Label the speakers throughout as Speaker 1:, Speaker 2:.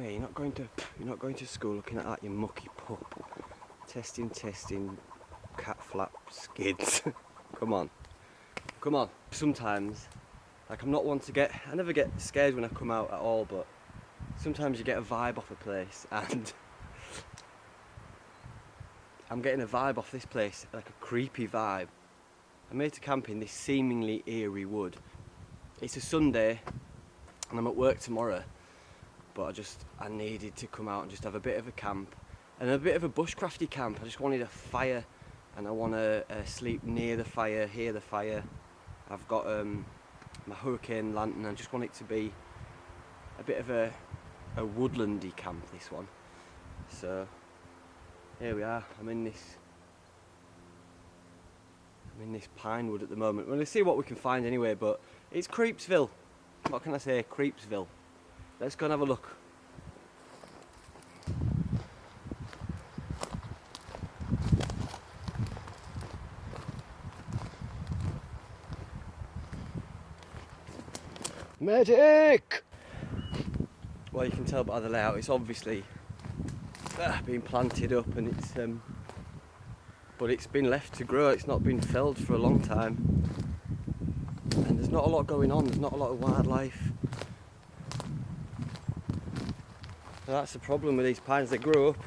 Speaker 1: me. You're not going to school looking at that, you mucky pup. Testing, cat flap skids. Come on. Sometimes, like, I'm not one to get, I never get scared when I come out at all, but sometimes you get a vibe off a place, and I'm getting a vibe off this place, like a creepy vibe. I made to camp in this seemingly eerie wood. It's a Sunday and I'm at work tomorrow, but I needed to come out and just have a bit of a camp, and a bit of a bushcrafty camp. I just wanted a fire, and I want to sleep near the fire, hear the fire. I've got my hurricane lantern. I just want it to be a bit of a woodlandy camp, this one. So here we are. I'm in this pine wood at the moment. We're going to see what we can find anyway, but it's Creepsville. What can I say? Creepsville. Let's go and have a look. Medic! Well, you can tell by the layout, it's obviously been planted up, and but it's been left to grow. It's not been felled for a long time, and there's not a lot going on. There's not a lot of wildlife. So that's the problem with these pines. They grow up,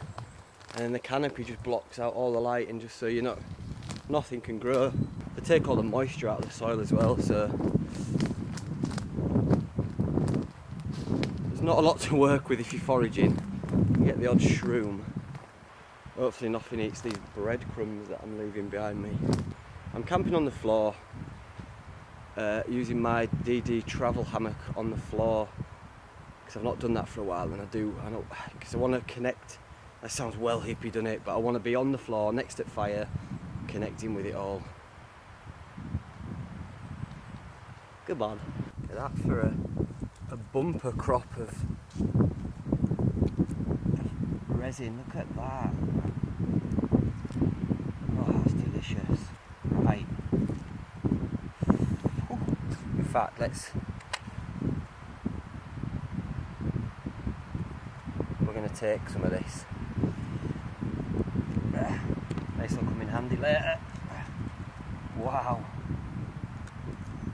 Speaker 1: and then the canopy just blocks out all the light, and just so nothing can grow. They take all the moisture out of the soil as well, so there's not a lot to work with if you're foraging. You get the odd shroom. Hopefully nothing eats these breadcrumbs that I'm leaving behind me. I'm camping on the floor, using my DD travel hammock on the floor, because I've not done that for a while, and because I want to connect. That sounds well hippie, doesn't it? But I want to be on the floor next to fire, connecting with it all. Come on. Look at that for a bumper crop of resin. Look at that. Oh, that's delicious. Right. In fact, we're going to take some of this. This will come in handy later. Wow.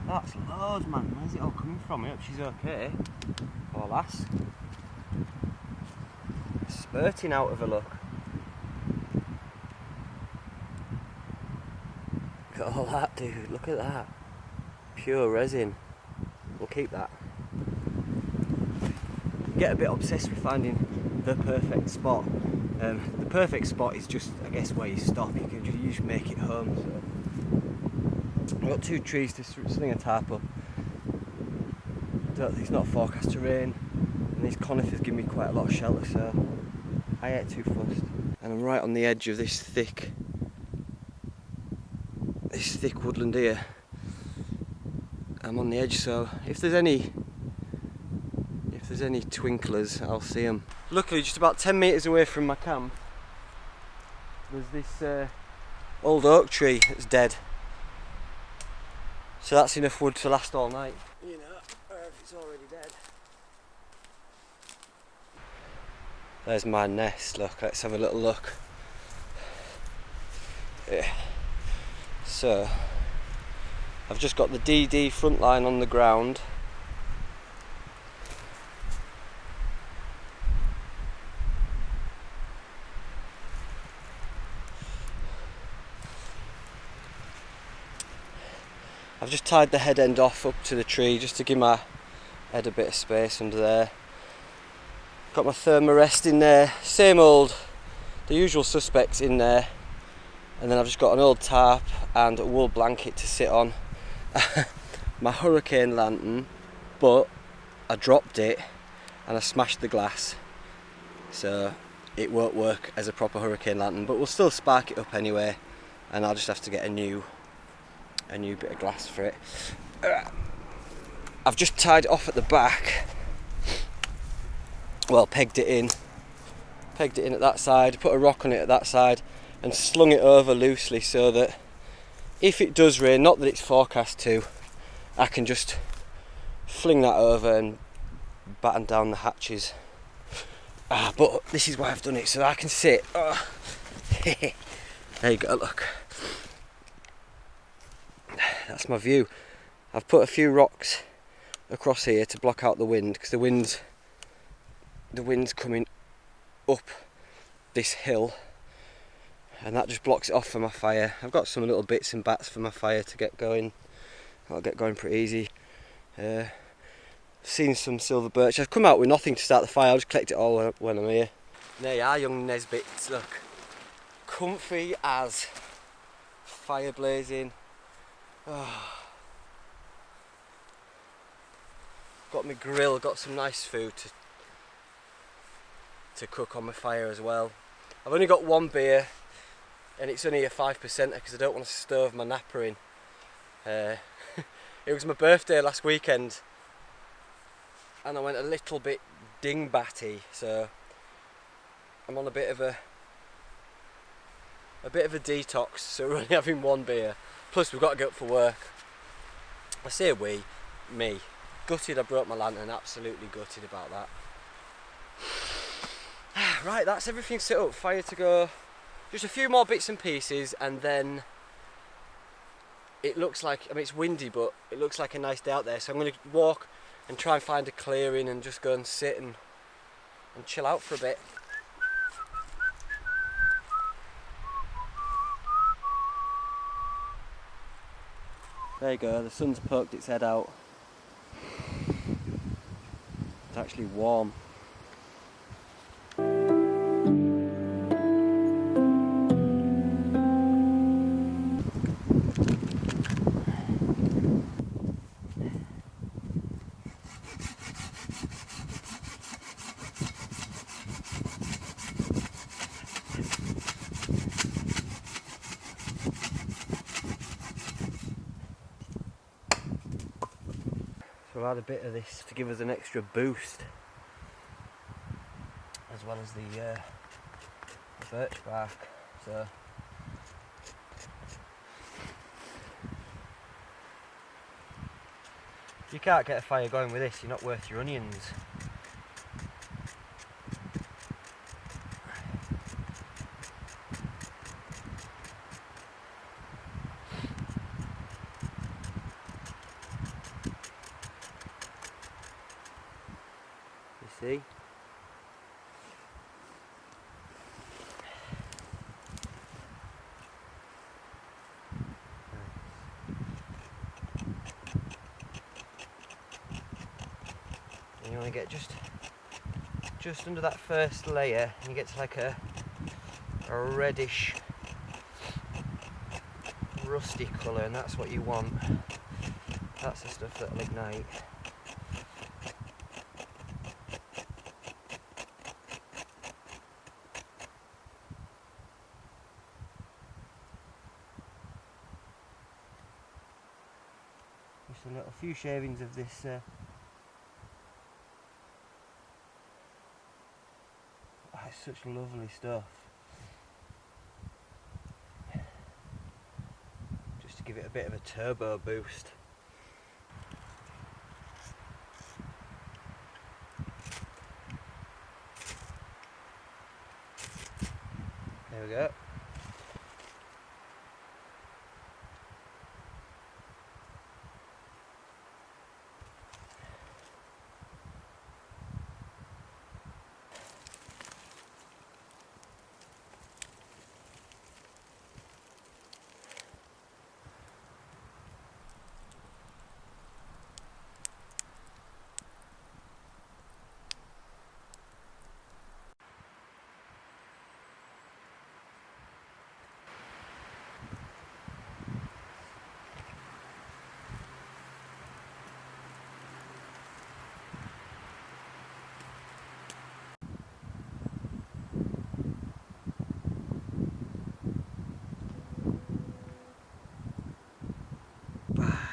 Speaker 1: That's loads, man. Where's it all coming from? I hope she's okay. Poor lass. Spurting out of her, look. Look at all that, dude. Look at that. Pure resin. We'll keep that. Get a bit obsessed with finding the perfect spot. The perfect spot is just, I guess, where you stop. You can just make it home. So I've got 2 trees to sling a tarp up. It's not forecast to rain, and these conifers give me quite a lot of shelter, so I ain't too fussed. And I'm right on the edge of this thick woodland here. I'm on the edge, so if there's any twinklers, I'll see them. Luckily, just about 10 metres away from my camp, there's this old oak tree that's dead. So that's enough wood to last all night. You know, or if it's already dead. There's my nest, look, let's have a little look. Yeah. So, I've just got the DD front line on the ground. I've just tied the head end off up to the tree just to give my head a bit of space under there. Got my thermarest in there, same old, the usual suspects in there. And then I've just got an old tarp and a wool blanket to sit on. My hurricane lantern, but I dropped it and I smashed the glass. So it won't work as a proper hurricane lantern, but we'll still spark it up anyway. And I'll just have to get a new bit of glass for it. I've just tied it off at the back. Well, pegged it in at that side, put a rock on it at that side, and slung it over loosely so that if it does rain, not that it's forecast to, I can just fling that over and batten down the hatches. But this is why I've done it, so I can sit. Oh. There you go, look. That's my view. I've put a few rocks across here to block out the wind, because the wind's coming up this hill, and that just blocks it off for my fire. I've got some little bits and bats for my fire to get going. That'll get going pretty easy. Seen some silver birch. I've come out with nothing to start the fire. I'll just collect it all when I'm here. There you are, young Nesbits. Look, comfy as, fire blazing. Oh. Got my grill. Got some nice food to cook on my fire as well. I've only got one beer, and it's only a 5%er because I don't want to stove my napper in. It was my birthday last weekend, and I went a little bit ding-batty, so I'm on a bit of a detox, so we're only having one beer. Plus we've got to get up for work. I say me. Gutted I broke my lantern, absolutely gutted about that. Right, that's everything set up, fire to go. Just a few more bits and pieces, and then it looks like, I mean it's windy, but it looks like a nice day out there, so I'm going to walk and try and find a clearing and just go and sit and chill out for a bit. There you go, the sun's poked its head out. It's actually warm. So we'll add a bit of this to give us an extra boost, as well as the birch bark. So if you can't get a fire going with this, you're not worth your onions. See? And you want to get just under that first layer, and you get to like a reddish, rusty colour, and that's what you want. That's the stuff that'll ignite. Just a few shavings of this it's such lovely stuff, just to give it a bit of a turbo boost. There we go.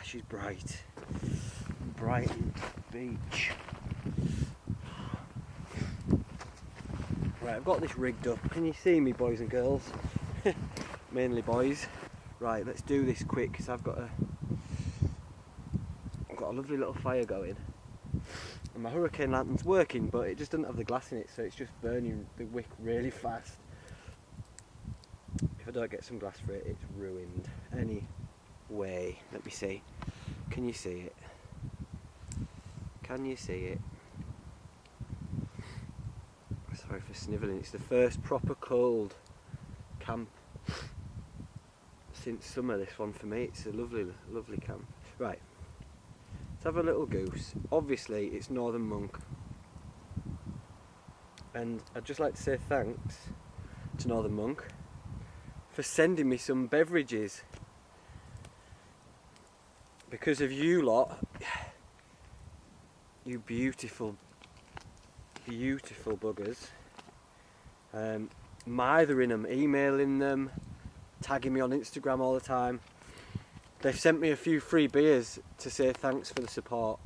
Speaker 1: She's bright beach. Right, I've got this rigged up. Can you see me, boys and girls? Mainly boys. Right, let's do this quick, because I've got a lovely little fire going. And my hurricane lantern's working, but it just doesn't have the glass in it, so it's just burning the wick really fast. If I don't get some glass for it, it's ruined. Anyway, let me see. Can you see it? Can you see it? Sorry for snivelling. It's the first proper cold camp since summer, this one for me. It's a lovely, lovely camp. Right, let's have a little goose. Obviously, it's Northern Monk. And I'd just like to say thanks to Northern Monk for sending me some beverages. Because of you lot, you beautiful, beautiful buggers, mithering them, emailing them, tagging me on Instagram all the time. They've sent me a few free beers to say thanks for the support,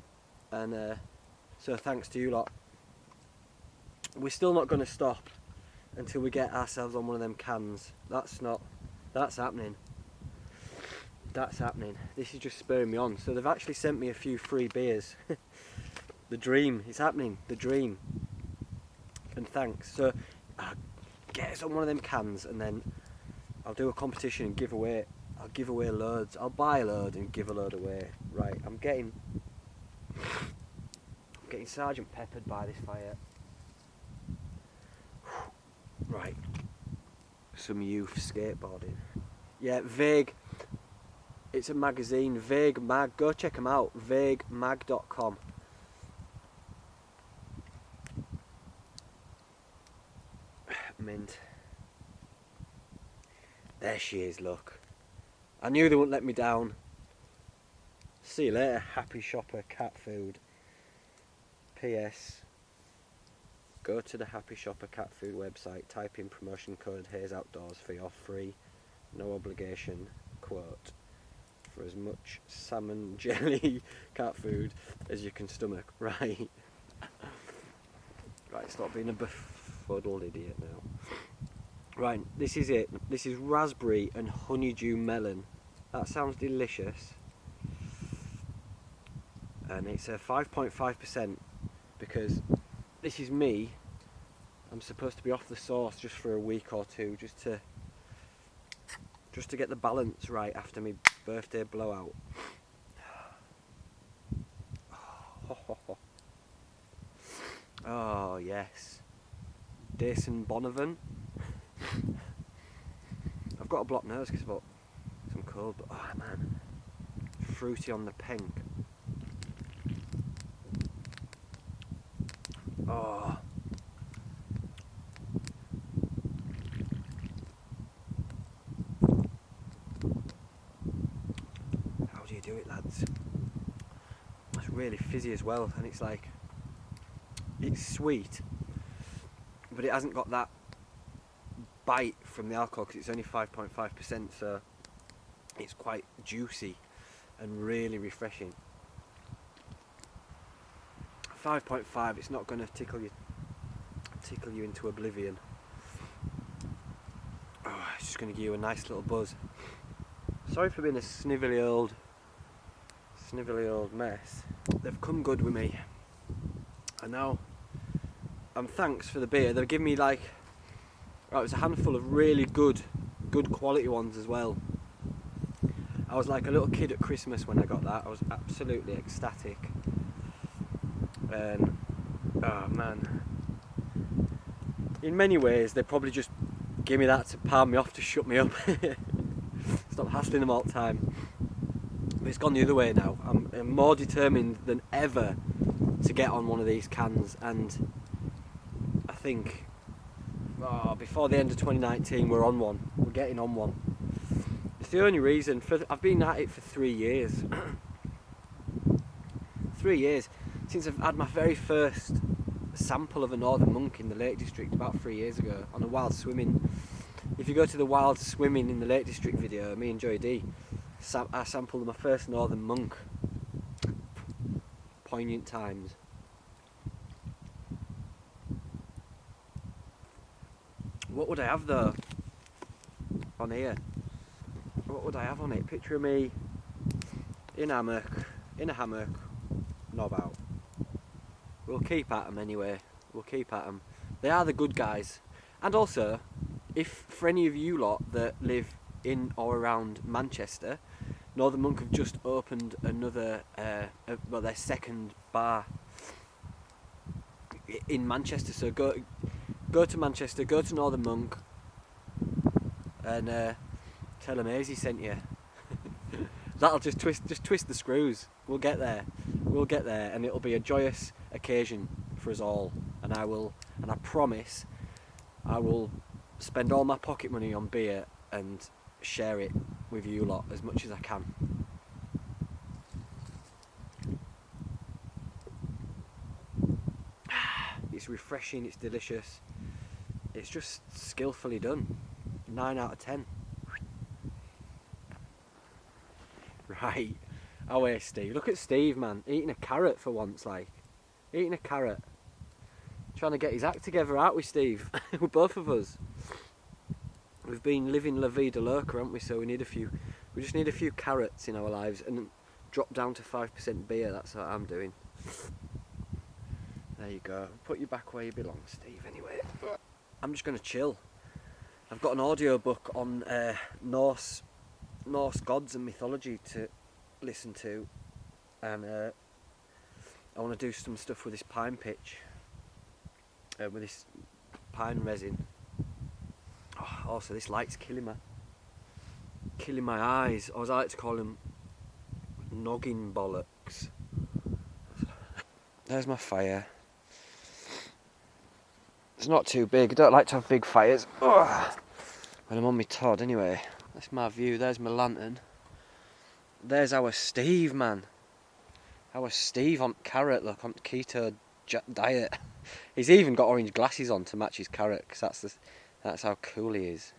Speaker 1: and so thanks to you lot. We're still not going to stop until we get ourselves on one of them cans. That's happening. That's happening. This is just spurring me on. So they've actually sent me a few free beers. The dream, it's happening, the dream. And thanks. So get us on one of them cans, and then I'll do a competition and I'll give away loads. I'll buy a load and give a load away. Right, I'm getting Sergeant Peppered by this fire. Right, some youth skateboarding. Yeah, Vague. It's a magazine, Vague Mag. Go check them out, vaguemag.com. Mint. There she is, look. I knew they wouldn't let me down. See you later, Happy Shopper cat food. P.S. Go to the Happy Shopper cat food website, type in promotion code Haze Outdoors for your free, no obligation quote for as much salmon jelly cat food as you can stomach. Right. Right, stop being a befuddled idiot now. Right, this is it. This is raspberry and honeydew melon. That sounds delicious. And it's a 5.5% because this is me. I'm supposed to be off the sauce just for a week or two, just to get the balance right after my birthday blowout. Oh yes, Dason Bonavan. I've got a blocked nose because I've got some cold, but oh man, fruity on the pink. Oh. How do you do it, lads? It's really fizzy as well, and it's like, it's sweet, but it hasn't got that bite from the alcohol because it's only 5.5%, so it's quite juicy and really refreshing. 5.5, it's not going to tickle you into oblivion. Oh, it's just going to give you a nice little buzz. Sorry for being a snivelly old mess. They've come good with me, and now thanks for the beer. They've given me like, it was a handful of really good quality ones as well. I was like a little kid at Christmas when I got that. I was absolutely ecstatic. And oh man, in many ways they probably just give me that to palm me off, to shut me up. Stop hassling them all the time. But it's gone the other way now. I'm more determined than ever to get on one of these cans, and I think before the end of 2019 we're on one. We're getting on one. It's the only reason. I've been at it for 3 years. 3 years since I've had my very first sample of a Northern Monk in the Lake District about 3 years ago on a wild swimming. If you go to the wild swimming in the Lake District video, me and Joey D, I sampled my first Northern Monk. Poignant times. What would I have though on here? What would I have on it? Picture of me in a hammock, knob out. We'll keep at them anyway. We'll keep at them. They are the good guys. And also, if for any of you lot that live in or around Manchester, Northern Monk have just opened another, well, their second bar in Manchester. So go to Manchester, go to Northern Monk, and tell them Hazy sent you. That'll just twist the screws. We'll get there. We'll get there, and it'll be a joyous occasion for us all. And I promise, I will spend all my pocket money on beer and share it with you lot as much as I can. It's refreshing, it's delicious. It's just skillfully done. 9 out of 10. Right. Oh wait, Steve. Look at Steve, man. Eating a carrot for once, like. Eating a carrot. Trying to get his act together, aren't we, Steve? Both of us. We've been living La Vida Loca, haven't we? So we just need a few carrots in our lives and drop down to 5% beer. That's what I'm doing. There you go. Put you back where you belong, Steve, anyway. I'm just going to chill. I've got an audio book on Norse gods and mythology to listen to, and I want to do some stuff with this pine pitch, with this pine resin. Oh, also, this light's killing my eyes, or as I like to call them, noggin bollocks. There's my fire. It's not too big. I don't like to have big fires. Ugh. When I'm on my Todd, anyway. That's my view. There's my lantern. There's our Steve, man. Our Steve on carrot, look, on keto diet. He's even got orange glasses on to match his carrot, because that's how cool he is.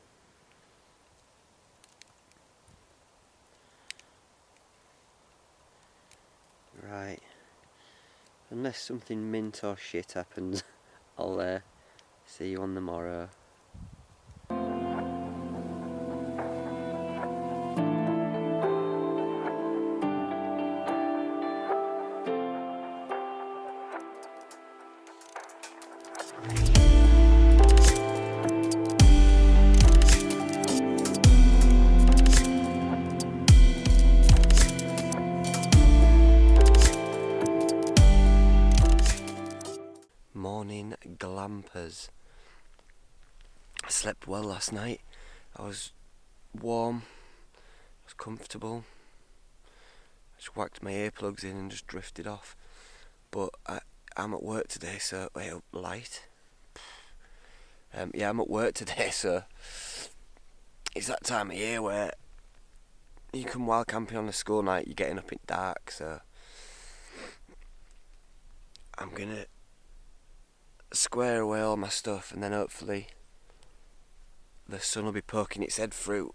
Speaker 1: Right. Unless something mint or shit happens, I'll see you on the morrow. Morning glampers. I slept well last night. I was warm, I was comfortable. I just whacked my earplugs in and just drifted off. But I'm at work today, so light. Yeah, I'm at work today, so it's that time of year where you come wild camping on a school night. You're getting up in dark, so I'm gonna square away all my stuff, and then hopefully the sun will be poking its head through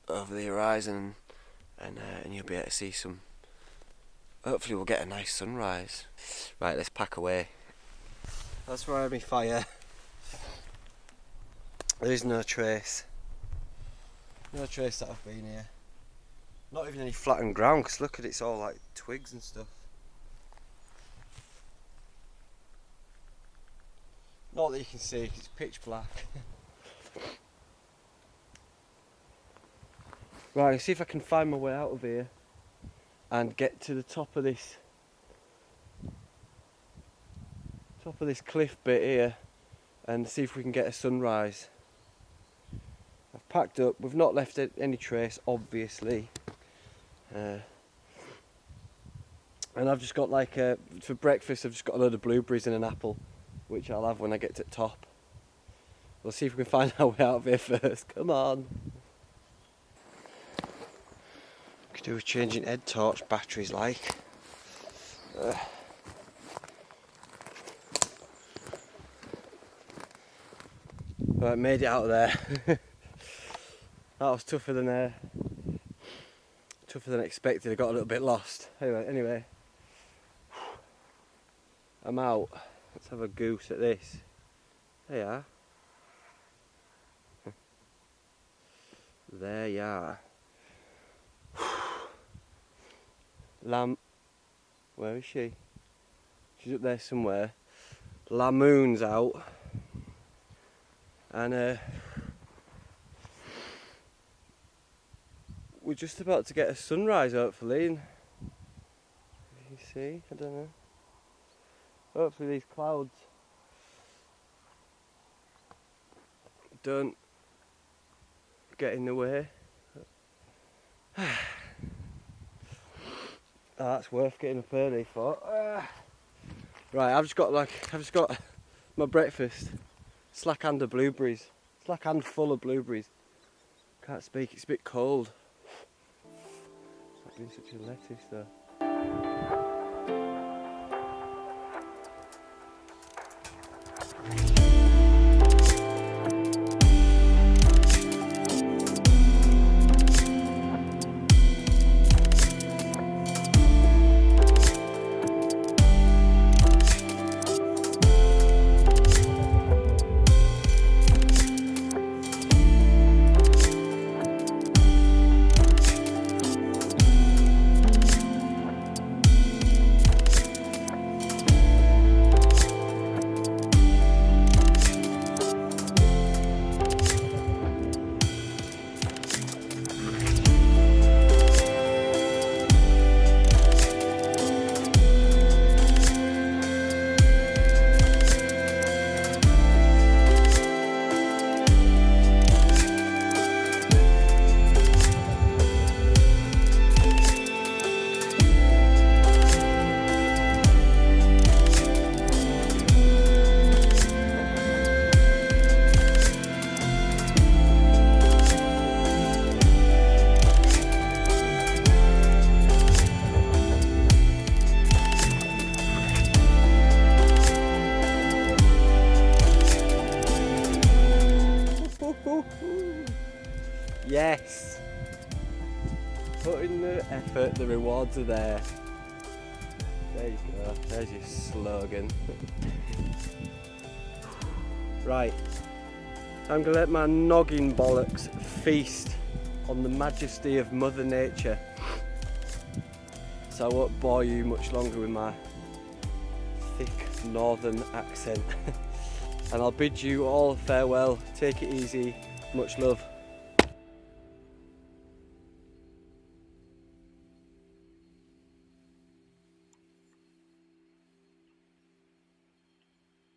Speaker 1: over the horizon, and you'll be able to see some. Hopefully we'll get a nice sunrise. Right, let's pack away. That's where I had my fire. There is no trace that I've been here. Not even any flattened ground, because look at it, it's all like twigs and stuff. Not that you can see, it's pitch black. Right, let's see if I can find my way out of here and get to the top of this cliff bit here and see if we can get a sunrise. I've packed up, we've not left any trace, obviously. And I've just got for breakfast I've just got a load of blueberries and an apple, which I'll have when I get to the top. We'll see if we can find our way out of here first. Come on. Could do with changing head torch batteries like. Right, made it out of there. That was tougher than expected. I got a little bit lost. Anyway. I'm out. Let's have a goose at this. There you are. There you are. Lamb. Where is she? She's up there somewhere. Lamoon's out. And we're just about to get a sunrise, hopefully. And you see, I don't know. Hopefully these clouds don't get in the way. Oh, that's worth getting up early for. Right, I've just got my breakfast. Slack hand of blueberries. Slack hand full of blueberries. Can't speak, it's a bit cold. It's not being such a lettuce though. Yes! Put in the effort, the rewards are there. There you go, there's your slogan. Right, I'm going to let my noggin bollocks feast on the majesty of Mother Nature. So I won't bore you much longer with my thick northern accent. And I'll bid you all farewell, take it easy, much love.